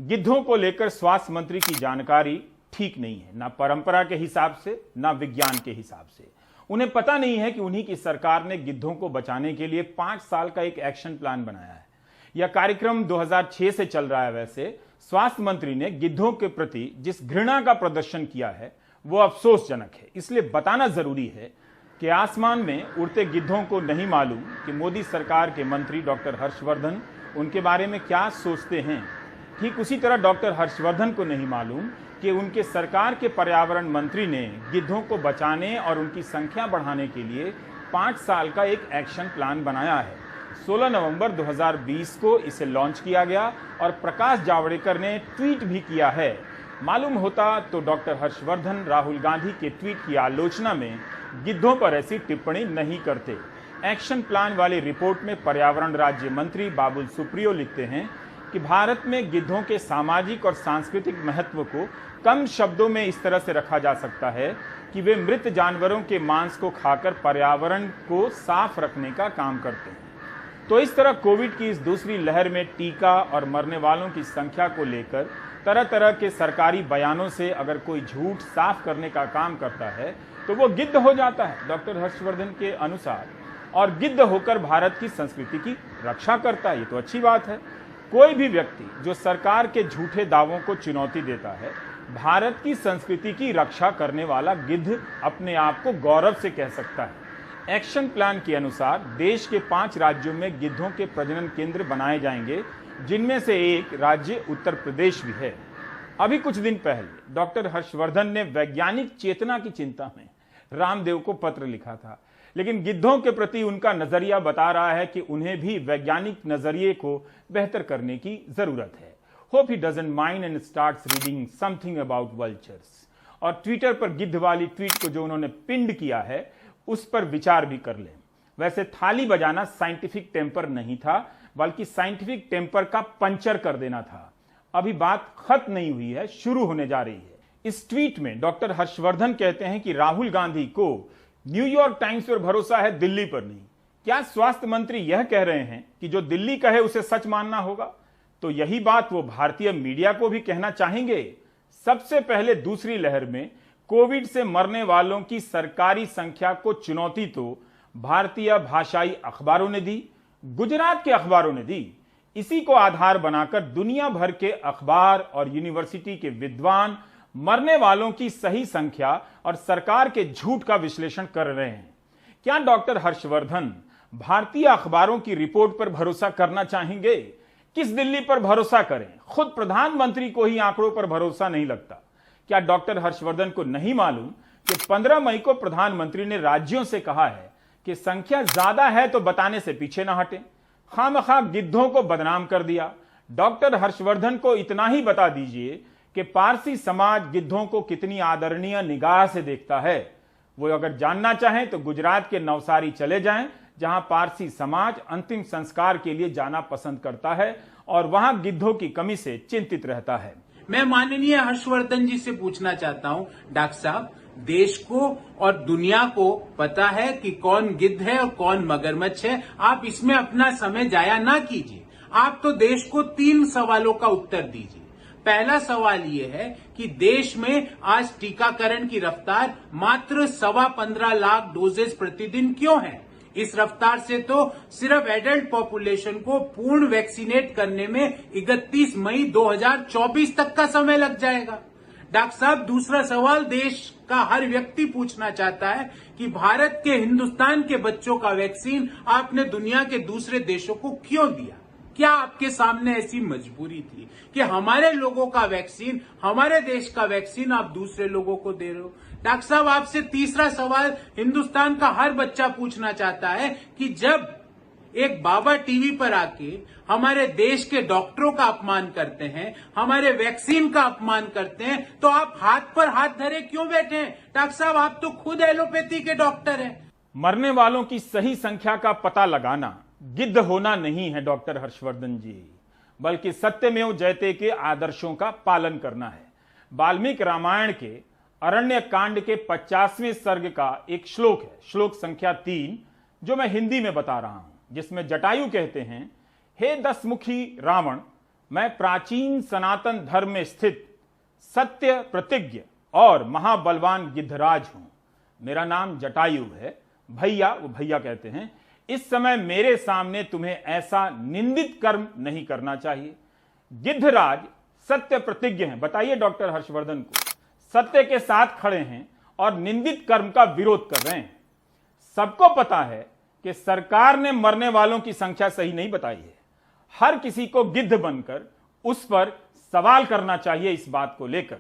गिद्धों को लेकर स्वास्थ्य मंत्री की जानकारी ठीक नहीं है, ना परंपरा के हिसाब से ना विज्ञान के हिसाब से। उन्हें पता नहीं है कि उन्हीं की सरकार ने गिद्धों को बचाने के लिए 5 साल का एक एक्शन प्लान बनाया है। यह कार्यक्रम 2006 से चल रहा है। वैसे स्वास्थ्य मंत्री ने गिद्धों के प्रति जिस घृणा का प्रदर्शन किया है वो अफसोसजनक है। इसलिए बताना जरूरी है कि आसमान में उड़ते गिद्धों को नहीं मालूम कि मोदी सरकार के मंत्री डॉक्टर हर्षवर्धन उनके बारे में क्या सोचते हैं। ठीक उसी तरह डॉक्टर हर्षवर्धन को नहीं मालूम कि उनके सरकार के पर्यावरण मंत्री ने गिद्धों को बचाने और उनकी संख्या बढ़ाने के लिए 5 साल का एक एक्शन प्लान बनाया है। 16 नवंबर 2020 को इसे लॉन्च किया गया और प्रकाश जावड़ेकर ने ट्वीट भी किया है। मालूम होता तो डॉक्टर हर्षवर्धन राहुल गांधी के ट्वीट की आलोचना में गिद्धों पर ऐसी टिप्पणी नहीं करते। एक्शन प्लान वाली रिपोर्ट में पर्यावरण राज्य मंत्री बाबुल सुप्रियो लिखते हैं कि भारत में गिद्धों के सामाजिक और सांस्कृतिक महत्व को कम शब्दों में इस तरह से रखा जा सकता है कि वे मृत जानवरों के मांस को खाकर पर्यावरण को साफ रखने का काम करते हैं। तो इस तरह कोविड की इस दूसरी लहर में टीका और मरने वालों की संख्या को लेकर तरह तरह के सरकारी बयानों से अगर कोई झूठ साफ करने का काम करता है तो वो गिद्ध हो जाता है डॉक्टर हर्षवर्धन के अनुसार, और गिद्ध होकर भारत की संस्कृति की रक्षा करता है। ये तो अच्छी बात है। कोई भी व्यक्ति जो सरकार के झूठे दावों को चुनौती देता है, भारत की संस्कृति की रक्षा करने वाला गिद्ध अपने आप को गौरव से कह सकता है। एक्शन प्लान के अनुसार देश के 5 राज्यों में गिद्धों के प्रजनन केंद्र बनाए जाएंगे, जिनमें से एक राज्य उत्तर प्रदेश भी है। अभी कुछ दिन पहले डॉक्टर हर्षवर्धन ने वैज्ञानिक चेतना की चिंता में रामदेव को पत्र लिखा था, लेकिन गिद्धों के प्रति उनका नजरिया बता रहा है कि उन्हें भी वैज्ञानिक नजरिए को बेहतर करने की जरूरत है। Hope he doesn't mind and starts reading something about vultures. और ट्विटर पर गिद्ध वाली ट्वीट को जो उन्होंने पिंड किया है उस पर विचार भी कर लें। वैसे थाली बजाना साइंटिफिक टेम्पर नहीं था, बल्कि साइंटिफिक टेम्पर का पंचर कर देना था। अभी बात खत्म नहीं हुई है, शुरू होने जा रही है। इस ट्वीट में डॉक्टर हर्षवर्धन कहते हैं कि राहुल गांधी को न्यूयॉर्क टाइम्स पर भरोसा है, दिल्ली पर नहीं। क्या स्वास्थ्य मंत्री यह कह रहे हैं कि जो दिल्ली कहे उसे सच मानना होगा? तो यही बात वो भारतीय मीडिया को भी कहना चाहेंगे। सबसे पहले दूसरी लहर में कोविड से मरने वालों की सरकारी संख्या को चुनौती तो भारतीय भाषाई अखबारों ने दी, गुजरात के अखबारों ने दी। इसी को आधार बनाकर दुनिया भर के अखबार और यूनिवर्सिटी के विद्वान मरने वालों की सही संख्या और सरकार के झूठ का विश्लेषण कर रहे हैं। क्या डॉक्टर हर्षवर्धन भारतीय अखबारों की रिपोर्ट पर भरोसा करना चाहेंगे? किस दिल्ली पर भरोसा करें? खुद प्रधानमंत्री को ही आंकड़ों पर भरोसा नहीं लगता। क्या डॉक्टर हर्षवर्धन को नहीं मालूम कि 15 मई को प्रधानमंत्री ने राज्यों से कहा है कि संख्या ज्यादा है तो बताने से पीछे ना हटें? खामखा गिद्धों को बदनाम कर दिया। डॉक्टर हर्षवर्धन को इतना ही बता दीजिए कि पारसी समाज गिद्धों को कितनी आदरणीय निगाह से देखता है। वो अगर जानना चाहें तो गुजरात के नवसारी चले जाएं, जहां पारसी समाज अंतिम संस्कार के लिए जाना पसंद करता है और वहां गिद्धों की कमी से चिंतित रहता है। मैं माननीय हर्षवर्धन जी से पूछना चाहता हूं, डॉक्टर साहब, देश को और दुनिया को पता है कि कौन गिद्ध है और कौन मगरमच्छ है। आप इसमें अपना समय जाया ना कीजिए। आप तो देश को 3 सवालों का उत्तर दीजिए। पहला सवाल ये है कि देश में आज टीकाकरण की रफ्तार मात्र 15.25 लाख डोजेस प्रतिदिन क्यों है? इस रफ्तार से तो सिर्फ एडल्ट पॉपुलेशन को पूर्ण वैक्सीनेट करने में 31 मई 2024 तक का समय लग जाएगा। डॉक्टर साहब, दूसरा सवाल देश का हर व्यक्ति पूछना चाहता है कि भारत के, हिंदुस्तान के बच्चों का वैक्सीन आपने दुनिया के दूसरे देशों को क्यों दिया? क्या आपके सामने ऐसी मजबूरी थी कि हमारे लोगों का वैक्सीन, हमारे देश का वैक्सीन आप दूसरे लोगों को दे रहे हो? डॉक्टर साहब, आपसे तीसरा सवाल हिंदुस्तान का हर बच्चा पूछना चाहता है कि जब एक बाबा टीवी पर आके हमारे देश के डॉक्टरों का अपमान करते हैं, हमारे वैक्सीन का अपमान करते हैं, तो आप हाथ पर हाथ धरे क्यों बैठे हैं? डॉक्टर साहब, आप तो खुद एलोपैथी के डॉक्टर हैं। मरने वालों की सही संख्या का पता लगाना गिद्ध होना नहीं है डॉक्टर हर्षवर्धन जी, बल्कि सत्यमेव जयते के आदर्शों का पालन करना है। वाल्मीकि रामायण के अरण्य कांड के 50वें सर्ग का एक श्लोक है, श्लोक संख्या 3, जो मैं हिंदी में बता रहा हूं, जिसमें जटायु कहते हैं, हे 10 मुखी रावण, मैं प्राचीन सनातन धर्म में स्थित सत्य प्रतिज्ञ और महाबलवान गिद्धराज हूं। मेरा नाम जटायु है। भैया, वो भैया कहते हैं, इस समय मेरे सामने तुम्हें ऐसा निंदित कर्म नहीं करना चाहिए। गिद्धराज सत्य प्रतिज्ञ हैं। बताइए डॉक्टर हर्षवर्धन को, सत्य के साथ खड़े हैं और निंदित कर्म का विरोध कर रहे हैं। सबको पता है कि सरकार ने मरने वालों की संख्या सही नहीं बताई है। हर किसी को गिद्ध बनकर उस पर सवाल करना चाहिए। इस बात को लेकर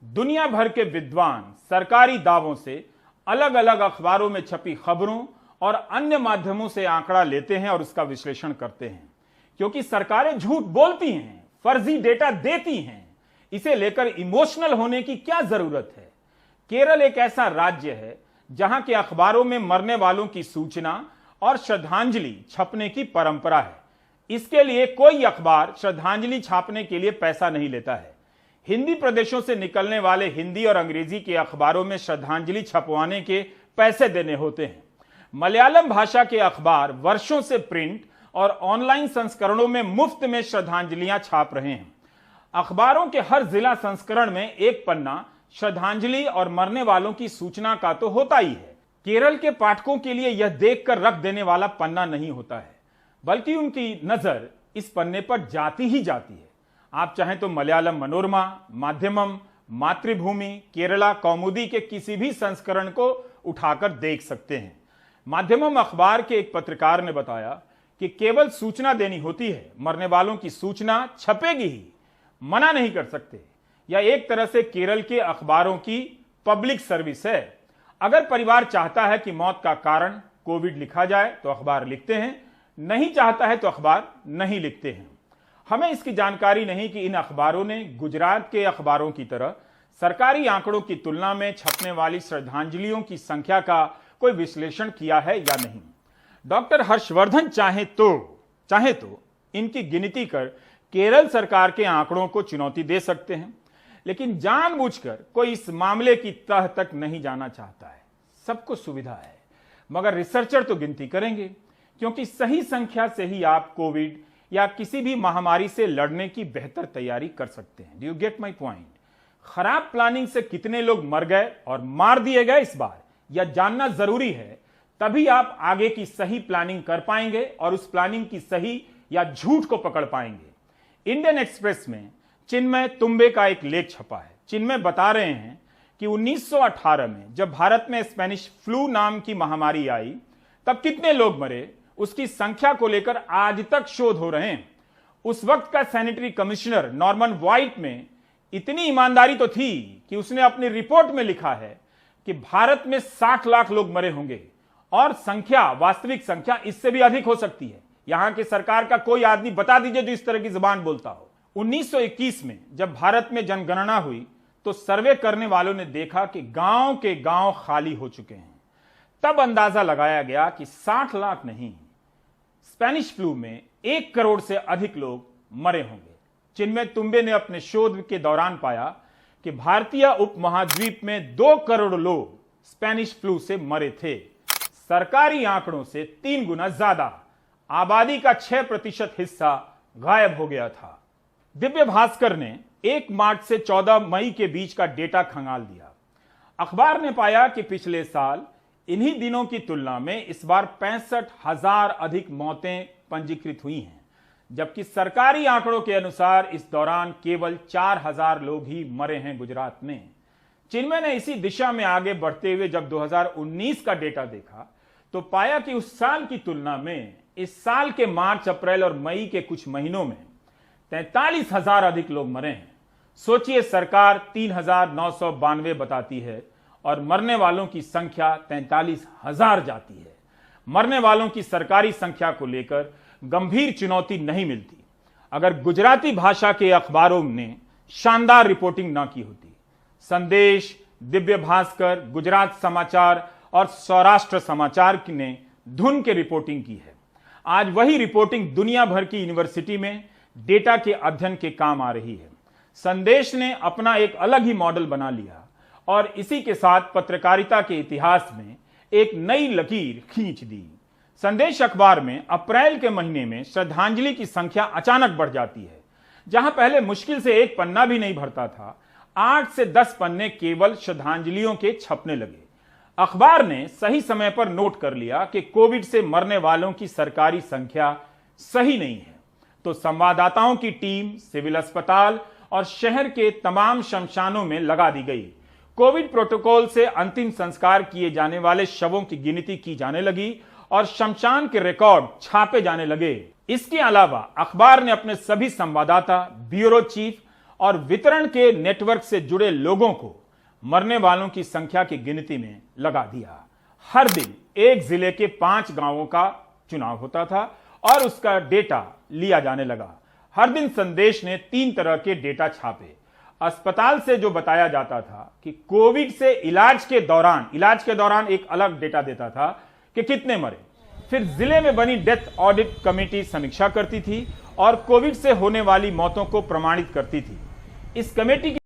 दुनिया भर के विद्वान सरकारी दावों से, अलग अलग अखबारों में छपी खबरों और अन्य माध्यमों से आंकड़ा लेते हैं और उसका विश्लेषण करते हैं, क्योंकि सरकारें झूठ बोलती हैं, फर्जी डेटा देती हैं। इसे लेकर इमोशनल होने की क्या जरूरत है। केरल एक ऐसा राज्य है जहां के अखबारों में मरने वालों की सूचना और श्रद्धांजलि छपने की परंपरा है। इसके लिए कोई अखबार श्रद्धांजलि छापने के लिए पैसा नहीं लेता है। हिंदी प्रदेशों से निकलने वाले हिंदी और अंग्रेजी के अखबारों में श्रद्धांजलि छपवाने के पैसे देने होते हैं। मलयालम भाषा के अखबार वर्षों से प्रिंट और ऑनलाइन संस्करणों में मुफ्त में श्रद्धांजलियां छाप रहे हैं। अखबारों के हर जिला संस्करण में एक पन्ना श्रद्धांजलि और मरने वालों की सूचना का तो होता ही है। केरल के पाठकों के लिए यह देखकर रख देने वाला पन्ना नहीं होता है, बल्कि उनकी नजर इस पन्ने पर जाती ही जाती है। आप चाहें तो मलयालम मनोरमा, माध्यमम, मातृभूमि, केरला कौमुदी के किसी भी संस्करण को उठाकर देख सकते हैं। माध्यमम अखबार के एक पत्रकार ने बताया कि केवल सूचना देनी होती है, मरने वालों की सूचना छपेगी ही, मना नहीं कर सकते। यह एक तरह से केरल के अखबारों की पब्लिक सर्विस है। अगर परिवार चाहता है कि मौत का कारण कोविड लिखा जाए तो अखबार लिखते हैं, नहीं चाहता है तो अखबार नहीं लिखते हैं। हमें इसकी जानकारी नहीं कि इन अखबारों ने गुजरात के अखबारों की तरह सरकारी आंकड़ों की तुलना में छपने वाली श्रद्धांजलियों की संख्या का कोई विश्लेषण किया है या नहीं। डॉक्टर हर्षवर्धन चाहे तो इनकी गिनती कर केरल सरकार के आंकड़ों को चुनौती दे सकते हैं, लेकिन जानबूझकर कोई इस मामले की तह तक नहीं जाना चाहता है। सबको सुविधा है, मगर रिसर्चर तो गिनती करेंगे, क्योंकि सही संख्या से ही आप कोविड या किसी भी महामारी से लड़ने की बेहतर तैयारी कर सकते हैं। Do you get my point? खराब प्लानिंग से कितने लोग मर गए और मार दिए गए इस बार, यह जानना जरूरी है। तभी आप आगे की सही प्लानिंग कर पाएंगे और उस प्लानिंग की सही या झूठ को पकड़ पाएंगे। इंडियन एक्सप्रेस में चिन्मय तुम्बे का एक लेख छपा है। चिन्मय बता रहे हैं कि 1918 में जब भारत में स्पेनिश फ्लू नाम की महामारी आई, तब कितने लोग मरे, उसकी संख्या को लेकर आज तक शोध हो रहे हैं। उस वक्त का सैनिटरी कमिश्नर नॉर्मन वाइट में इतनी ईमानदारी तो थी कि उसने अपनी रिपोर्ट में लिखा है कि भारत में 60 लाख लोग मरे होंगे और संख्या, वास्तविक संख्या इससे भी अधिक हो सकती है। यहां की सरकार का कोई आदमी बता दीजिए जो इस तरह की जुबान बोलता हो। 1921 में जब भारत में जनगणना हुई तो सर्वे करने वालों ने देखा कि गांव के गांव खाली हो चुके हैं। तब अंदाजा लगाया गया कि 60 लाख नहीं, स्पेनिश फ्लू में 1 करोड़ से अधिक लोग मरे होंगे। चिन्मय तुम्बे ने अपने शोध के दौरान पाया कि भारतीय उपमहाद्वीप में 2 करोड़ लोग स्पेनिश फ्लू से मरे थे। सरकारी आंकड़ों से 3 गुना ज्यादा, आबादी का 6% हिस्सा गायब हो गया था। दिव्य भास्कर ने 1 मार्च से 14 मई के बीच का डेटा खंगाल दिया। अखबार ने पाया कि पिछले साल इन्हीं दिनों की तुलना में इस बार 65,000 अधिक मौतें पंजीकृत हुई हैं, जबकि सरकारी आंकड़ों के अनुसार इस दौरान केवल 4,000 लोग ही मरे हैं गुजरात में। चिन्मय ने इसी दिशा में आगे बढ़ते हुए जब 2019 का डेटा देखा तो पाया कि उस साल की तुलना में इस साल के मार्च, अप्रैल और मई के कुछ महीनों में 43,000 अधिक लोग मरे हैं। सोचिए, सरकार 3,992 बताती है और मरने वालों की संख्या 43,000 जाती है। मरने वालों की सरकारी संख्या को लेकर गंभीर चुनौती नहीं मिलती अगर गुजराती भाषा के अखबारों ने शानदार रिपोर्टिंग ना की होती। संदेश, दिव्य भास्कर, गुजरात समाचार और सौराष्ट्र समाचार ने धुन के रिपोर्टिंग की है। आज वही रिपोर्टिंग दुनिया भर की यूनिवर्सिटी में डेटा के अध्ययन के काम आ रही है। संदेश ने अपना एक अलग ही मॉडल बना लिया और इसी के साथ पत्रकारिता के इतिहास में एक नई लकीर खींच दी। संदेश अखबार में अप्रैल के महीने में श्रद्धांजलि की संख्या अचानक बढ़ जाती है, जहां पहले मुश्किल से एक पन्ना भी नहीं भरता था, 8 से 10 पन्ने केवल श्रद्धांजलियों के छपने लगे। अखबार ने सही समय पर नोट कर लिया कि कोविड से मरने वालों की सरकारी संख्या सही नहीं है, तो संवाददाताओं की टीम सिविल अस्पताल और शहर के तमाम शमशानों में लगा दी गई। कोविड प्रोटोकॉल से अंतिम संस्कार किए जाने वाले शवों की गिनती की जाने लगी और शमशान के रिकॉर्ड छापे जाने लगे। इसके अलावा अखबार ने अपने सभी संवाददाता, ब्यूरो चीफ और वितरण के नेटवर्क से जुड़े लोगों को मरने वालों की संख्या की गिनती में लगा दिया। हर दिन एक जिले के 5 गांवों का चुनाव होता था और उसका डेटा लिया जाने लगा। हर दिन संदेश ने 3 तरह के डेटा छापे। अस्पताल से जो बताया जाता था कि कोविड से इलाज के दौरान एक अलग डेटा देता था कि कितने मरे। फिर जिले में बनी डेथ ऑडिट कमेटी समीक्षा करती थी और कोविड से होने वाली मौतों को प्रमाणित करती थी। इस कमेटी की